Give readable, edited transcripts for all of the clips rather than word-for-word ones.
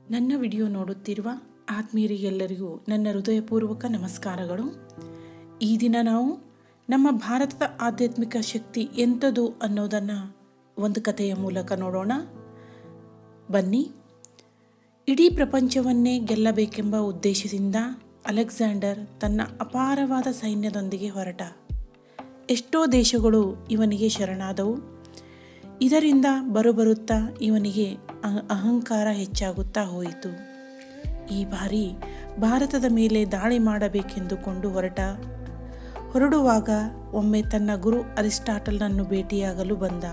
ನನ್ನ ವಿಡಿಯೋ ನೋಡುತ್ತಿರುವ ಆತ್ಮೀಯರಿಗೆಲ್ಲರಿಗೂ ನನ್ನ ಹೃದಯಪೂರ್ವಕ ನಮಸ್ಕಾರಗಳು. ಈ ದಿನ ನಾವು ನಮ್ಮ ಭಾರತದ ಆಧ್ಯಾತ್ಮಿಕ ಶಕ್ತಿ ಎಂಥದ್ದು ಅನ್ನೋದನ್ನು ಒಂದು ಕಥೆಯ ಮೂಲಕ ನೋಡೋಣ. ಬನ್ನಿ. ಇಡೀ ಪ್ರಪಂಚವನ್ನೇ ಗೆಲ್ಲಬೇಕೆಂಬ ಉದ್ದೇಶದಿಂದ ಅಲೆಕ್ಸಾಂಡರ್ ತನ್ನ ಅಪಾರವಾದ ಸೈನ್ಯದೊಂದಿಗೆ ಹೊರಟ. ಎಷ್ಟೋ ದೇಶಗಳು ಇವನಿಗೆ ಶರಣಾದವು. ಇದರಿಂದ ಬರುತ್ತಾ ಇವನಿಗೆ ಅಹಂಕಾರ ಹೆಚ್ಚಾಗುತ್ತಾ ಹೋಯಿತು. ಈ ಬಾರಿ ಭಾರತದ ಮೇಲೆ ದಾಳಿ ಮಾಡಬೇಕೆಂದುಕೊಂಡು ಹೊರಡುವಾಗ ಒಮ್ಮೆ ತನ್ನ ಗುರು ಅರಿಸ್ಟಾಟಲ್ನನ್ನು ಭೇಟಿಯಾಗಲು ಬಂದ.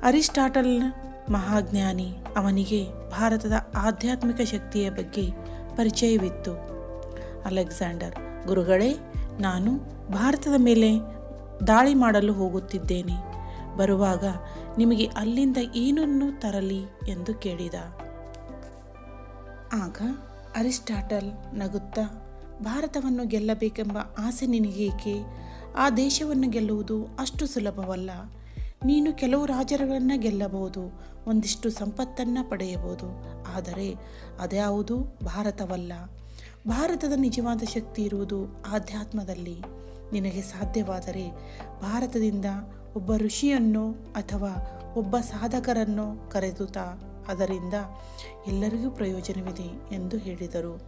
ಅರಿಸ್ಟಾಟಲ್ ಮಹಾಜ್ಞಾನಿ. ಅವನಿಗೆ ಭಾರತದ ಆಧ್ಯಾತ್ಮಿಕ ಶಕ್ತಿಯ ಬಗ್ಗೆ ಪರಿಚಯವಿತ್ತು. ಅಲೆಕ್ಸಾಂಡರ್, ಗುರುಗಳೇ, ನಾನು ಭಾರತದ ಮೇಲೆ ದಾಳಿ ಮಾಡಲು ಹೋಗುತ್ತಿದ್ದೇನೆ. ಬರುವಾಗ ನಿಮಗೆ ಅಲ್ಲಿಂದ ಏನನ್ನು ತರಲಿ ಎಂದು ಕೇಳಿದ. ಆಗ ಅರಿಸ್ಟಾಟಲ್ ನಗುತ್ತಾ, ಭಾರತವನ್ನು ಗೆಲ್ಲಬೇಕೆಂಬ ಆಸೆ ನಿನಗೇಕೆ? ಆ ದೇಶವನ್ನು ಗೆಲ್ಲುವುದು ಅಷ್ಟು ಸುಲಭವಲ್ಲ. ನೀನು ಕೆಲವು ರಾಜರುಗಳನ್ನು ಗೆಲ್ಲಬಹುದು, ಒಂದಿಷ್ಟು ಸಂಪತ್ತನ್ನು ಪಡೆಯಬಹುದು. ಆದರೆ ಅದ್ಯಾವುದು ಭಾರತವಲ್ಲ. ಭಾರತದ ನಿಜವಾದ ಶಕ್ತಿ ಇರುವುದು ಆಧ್ಯಾತ್ಮದಲ್ಲಿ. ನಿನಗೆ ಸಾಧ್ಯವಾದರೆ ಭಾರತದಿಂದ ಒಬ್ಬ ಋಷಿಯನ್ನು ಅಥವಾ ಒಬ್ಬ ಸಾಧಕರನ್ನು ಕರೆದುತ್ತಾ, ಅದರಿಂದ ಎಲ್ಲರಿಗೂ ಪ್ರಯೋಜನವಿದೆ ಎಂದು ಹೇಳಿದರು.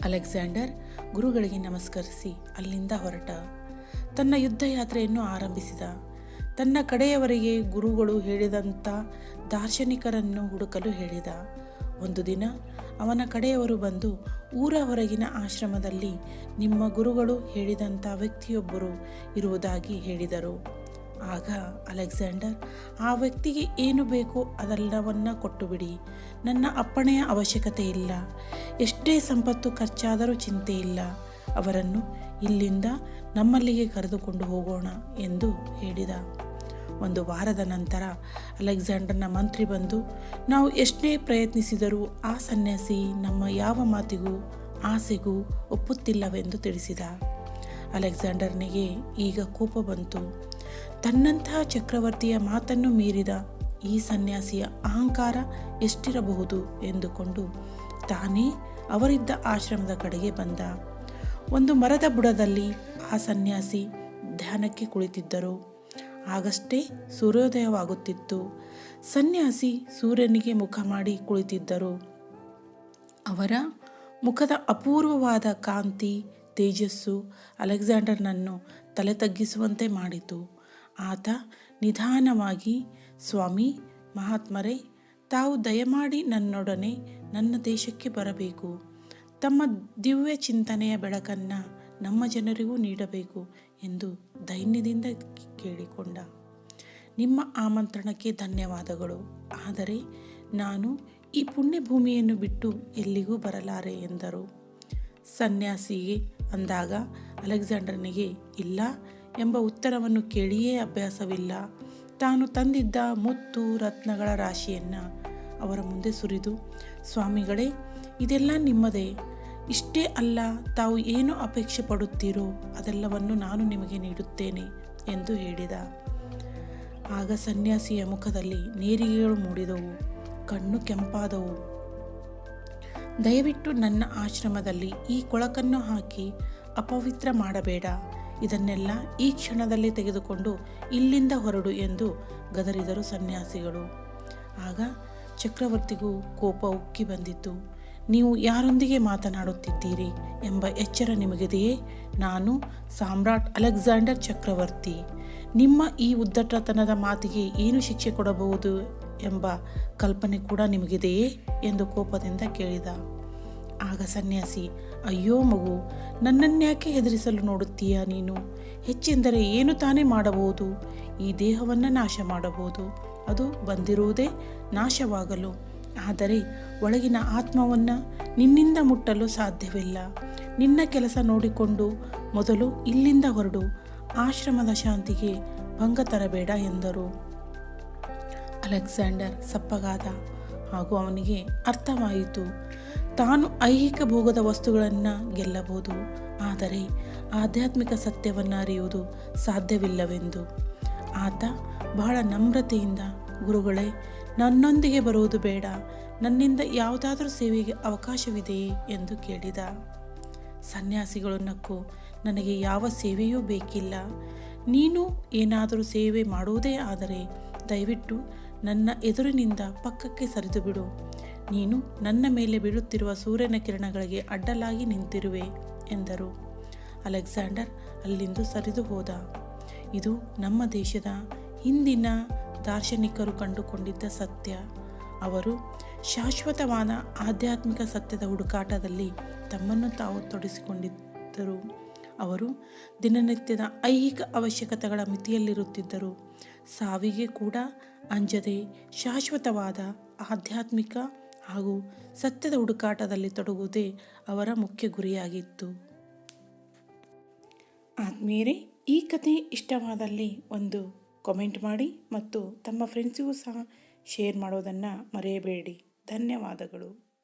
ಅಲೆಕ್ಸಾಂಡರ್ ಗುರುಗಳಿಗೆ ನಮಸ್ಕರಿಸಿ ಅಲ್ಲಿಂದ ಹೊರಟ. ತನ್ನ ಯುದ್ಧ ಯಾತ್ರೆಯನ್ನು ಆರಂಭಿಸಿದ. ತನ್ನ ಕಡೆಯವರಿಗೆ ಗುರುಗಳು ಹೇಳಿದಂಥ ದಾರ್ಶನಿಕರನ್ನು ಹುಡುಕಲು ಹೇಳಿದ. ಒಂದು ದಿನ ಅವನ ಕಡೆಯವರು ಬಂದು, ಊರ ಹೊರಗಿನ ಆಶ್ರಮದಲ್ಲಿ ನಿಮ್ಮ ಗುರುಗಳು ಹೇಳಿದಂಥ ವ್ಯಕ್ತಿಯೊಬ್ಬರು ಇರುವುದಾಗಿ ಹೇಳಿದರು. ಆಗ ಅಲೆಕ್ಸಾಂಡರ್, ಆ ವ್ಯಕ್ತಿಗೆ ಏನು ಬೇಕೋ ಅದೆಲ್ಲವನ್ನ ಕೊಟ್ಟುಬಿಡಿ. ನನ್ನ ಅಪ್ಪಣೆಯ ಅವಶ್ಯಕತೆ ಇಲ್ಲ. ಎಷ್ಟೇ ಸಂಪತ್ತು ಖರ್ಚಾದರೂ ಚಿಂತೆ ಇಲ್ಲ. ಅವರನ್ನು ಇಲ್ಲಿಂದ ನಮ್ಮಲ್ಲಿಗೆ ಕರೆದುಕೊಂಡು ಹೋಗೋಣ ಎಂದು ಹೇಳಿದ. ಒಂದು ವಾರದ ನಂತರ ಅಲೆಕ್ಸಾಂಡರ್ನ ಮಂತ್ರಿ ಬಂದು, ನಾವು ಎಷ್ಟೇ ಪ್ರಯತ್ನಿಸಿದರೂ ಆ ಸನ್ಯಾಸಿ ನಮ್ಮ ಯಾವ ಮಾತಿಗೂ ಆಸೆಗೂ ಒಪ್ಪುತ್ತಿಲ್ಲವೆಂದು ತಿಳಿಸಿದ. ಅಲೆಕ್ಸಾಂಡರ್ನಿಗೆ ಈಗ ಕೋಪ ಬಂತು. ತನ್ನಂತಹ ಚಕ್ರವರ್ತಿಯ ಮಾತನ್ನು ಮೀರಿದ ಈ ಸನ್ಯಾಸಿಯ ಅಹಂಕಾರ ಎಷ್ಟಿರಬಹುದು ಎಂದುಕೊಂಡು ತಾನೇ ಅವರಿದ್ದ ಆಶ್ರಮದ ಕಡೆಗೆ ಬಂದ. ಒಂದು ಮರದ ಬುಡದಲ್ಲಿ ಆ ಸನ್ಯಾಸಿ ಧ್ಯಾನಕ್ಕೆ ಕುಳಿತಿದ್ದರು. ಆಗಷ್ಟೇ ಸೂರ್ಯೋದಯವಾಗುತ್ತಿತ್ತು. ಸನ್ಯಾಸಿ ಸೂರ್ಯನಿಗೆ ಮುಖ ಮಾಡಿ ಕುಳಿತಿದ್ದರು. ಅವರ ಮುಖದ ಅಪೂರ್ವವಾದ ಕಾಂತಿ, ತೇಜಸ್ಸು ಅಲೆಕ್ಸಾಂಡರ್ನನ್ನು ತಲೆ ತಗ್ಗಿಸುವಂತೆ ಮಾಡಿತು. ಆತ ನಿಧಾನವಾಗಿ, ಸ್ವಾಮಿ ಮಹಾತ್ಮರೇ, ತಾವು ದಯಮಾಡಿ ನನ್ನೊಡನೆ ನನ್ನ ದೇಶಕ್ಕೆ ಬರಬೇಕು. ತಮ್ಮ ದಿವ್ಯ ಚಿಂತನೆಯ ಬೆಳಕನ್ನು ನಮ್ಮ ಜನರಿಗೂ ನೀಡಬೇಕು ಎಂದು ದೈನ್ಯದಿಂದ ಕೇಳಿಕೊಂಡ. ನಿಮ್ಮ ಆಮಂತ್ರಣಕ್ಕೆ ಧನ್ಯವಾದಗಳು. ಆದರೆ ನಾನು ಈ ಪುಣ್ಯ ಭೂಮಿಯನ್ನು ಬಿಟ್ಟು ಎಲ್ಲಿಗೂ ಬರಲಾರೆ ಎಂದರು. ಸನ್ಯಾಸಿಗೆ ಅಂದಾಗ ಅಲೆಕ್ಸಾಂಡರ್ನಿಗೆ ಇಲ್ಲ ಎಂಬ ಉತ್ತರವನ್ನು ಕೇಳಿಯೇ ಅಭ್ಯಾಸವಿಲ್ಲ. ತಾನು ತಂದಿದ್ದ ಮುತ್ತು ರತ್ನಗಳ ರಾಶಿಯನ್ನು ಅವರ ಮುಂದೆ ಸುರಿದು, ಸ್ವಾಮಿಗಳೇ, ಇದೆಲ್ಲ ನಿಮ್ಮದೇ. ಇಷ್ಟೇ ಅಲ್ಲ, ತಾವು ಏನು ಅಪೇಕ್ಷೆ ಪಡುತ್ತೀರೋ ಅದೆಲ್ಲವನ್ನು ನಾನು ನಿಮಗೆ ನೀಡುತ್ತೇನೆ ಎಂದು ಹೇಳಿದ. ಆಗ ಸನ್ಯಾಸಿಯ ಮುಖದಲ್ಲಿ ನೇರಿಗೆಗಳು ಮೂಡಿದವು, ಕಣ್ಣು ಕೆಂಪಾದವು. ದಯವಿಟ್ಟು ನನ್ನ ಆಶ್ರಮದಲ್ಲಿ ಈ ಕೊಳಕನ್ನು ಹಾಕಿ ಅಪವಿತ್ರ ಮಾಡಬೇಡ. ಇದನ್ನೆಲ್ಲ ಈ ಕ್ಷಣದಲ್ಲಿ ತೆಗೆದುಕೊಂಡು ಇಲ್ಲಿಂದ ಹೊರಡು ಎಂದು ಗದರಿದರು ಸನ್ಯಾಸಿಗಳು. ಆಗ ಚಕ್ರವರ್ತಿಗೂ ಕೋಪ ಉಕ್ಕಿ ಬಂದಿತು. ನೀವು ಯಾರೊಂದಿಗೆ ಮಾತನಾಡುತ್ತಿದ್ದೀರಿ ಎಂಬ ಎಚ್ಚರ ನಿಮಗಿದೆಯೇ? ನಾನು ಸಾಮ್ರಾಟ್ ಅಲೆಕ್ಸಾಂಡರ್ ಚಕ್ರವರ್ತಿ. ನಿಮ್ಮ ಈ ಉದ್ದಟತನದ ಮಾತಿಗೆ ಏನು ಶಿಕ್ಷೆ ಕೊಡಬಹುದು ಎಂಬ ಕಲ್ಪನೆ ಕೂಡ ನಿಮಗಿದೆಯೇ ಎಂದು ಕೋಪದಿಂದ ಕೇಳಿದ. ಆಗ ಸನ್ಯಾಸಿ, ಅಯ್ಯೋ ಮಗು, ನನ್ನನ್ಯಾಕೆ ಹೆದರಿಸಲು ನೋಡುತ್ತೀಯಾ ನೀನು? ಹೆಚ್ಚೆಂದರೆ ಏನು ತಾನೇ ಮಾಡಬಹುದು? ಈ ದೇಹವನ್ನು ನಾಶ ಮಾಡಬಹುದು. ಅದು ಬಂದಿರುವುದೇ ನಾಶವಾಗಲು. ಆದರೆ ಒಳಗಿನ ಆತ್ಮವನ್ನು ನಿನ್ನಿಂದ ಮುಟ್ಟಲು ಸಾಧ್ಯವಿಲ್ಲ. ನಿನ್ನ ಕೆಲಸ ನೋಡಿಕೊಂಡು ಮೊದಲು ಇಲ್ಲಿಂದ ಹೊರಡು. ಆಶ್ರಮದ ಶಾಂತಿಗೆ ಭಂಗ ತರಬೇಡ ಎಂದರು. ಅಲೆಕ್ಸಾಂಡರ್ ಸಪ್ಪಗಾದ. ಹಾಗೂ ಅವನಿಗೆ ಅರ್ಥವಾಯಿತು, ತಾನು ಐಹಿಕ ಭೋಗದ ವಸ್ತುಗಳನ್ನು ಗೆಲ್ಲಬಹುದು, ಆದರೆ ಆಧ್ಯಾತ್ಮಿಕ ಸತ್ಯವನ್ನು ಅರಿಯುವುದು ಸಾಧ್ಯವಿಲ್ಲವೆಂದು. ಆತ ಬಹಳ ನಮ್ರತೆಯಿಂದ, ಗುರುಗಳೇ, ನನ್ನೊಂದಿಗೆ ಬರುವುದು ಬೇಡ, ನನ್ನಿಂದ ಯಾವುದಾದರೂ ಸೇವೆಗೆ ಅವಕಾಶವಿದೆಯೇ ಎಂದು ಕೇಳಿದ. ಸನ್ಯಾಸಿಗಳು ನಕ್ಕು, ನನಗೆ ಯಾವ ಸೇವೆಯೂ ಬೇಕಿಲ್ಲ. ನೀನು ಏನಾದರೂ ಸೇವೆ ಮಾಡುವುದೇ ಆದರೆ ದಯವಿಟ್ಟು ನನ್ನ ಎದುರಿನಿಂದ ಪಕ್ಕಕ್ಕೆ ಸರಿದು ಬಿಡು. ನೀನು ನನ್ನ ಮೇಲೆ ಬೀಳುತ್ತಿರುವ ಸೂರ್ಯನ ಕಿರಣಗಳಿಗೆ ಅಡ್ಡಲಾಗಿ ನಿಂತಿರುವೆ ಎಂದರು. ಅಲೆಕ್ಸಾಂಡರ್ ಅಲ್ಲಿಂದ ಸರಿದು ಹೋದ. ಇದು ನಮ್ಮ ದೇಶದ ಹಿಂದಿನ ದಾರ್ಶನಿಕರು ಕಂಡುಕೊಂಡಿದ್ದ ಸತ್ಯ. ಅವರು ಶಾಶ್ವತವಾದ ಆಧ್ಯಾತ್ಮಿಕ ಸತ್ಯದ ಹುಡುಕಾಟದಲ್ಲಿ ತಮ್ಮನ್ನು ತಾವು ತೊಡಗಿಸಿಕೊಂಡಿದ್ದರು. ಅವರು ದಿನನಿತ್ಯದ ಐಹಿಕ ಅವಶ್ಯಕತೆಗಳ ಮಿತಿಯಲ್ಲಿರುತ್ತಿದ್ದರು. ಸಾವಿಗೆ ಕೂಡ ಅಂಜದೆ ಶಾಶ್ವತವಾದ ಆಧ್ಯಾತ್ಮಿಕ ಹಾಗೂ ಸತ್ಯದ ಹುಡುಕಾಟದಲ್ಲಿ ತೊಡಗುವುದೇ ಅವರ ಮುಖ್ಯ ಗುರಿಯಾಗಿತ್ತು. ಆದ್ಮೇಲೆ ಈ ಕಥೆ ಇಷ್ಟವಾದಲ್ಲಿ ಒಂದು ಕಾಮೆಂಟ್ ಮಾಡಿ ಮತ್ತು ತಮ್ಮ ಫ್ರೆಂಡ್ಸಿಗೂ ಸಹ ಶೇರ್ ಮಾಡೋದನ್ನು ಮರೆಯಬೇಡಿ. ಧನ್ಯವಾದಗಳು.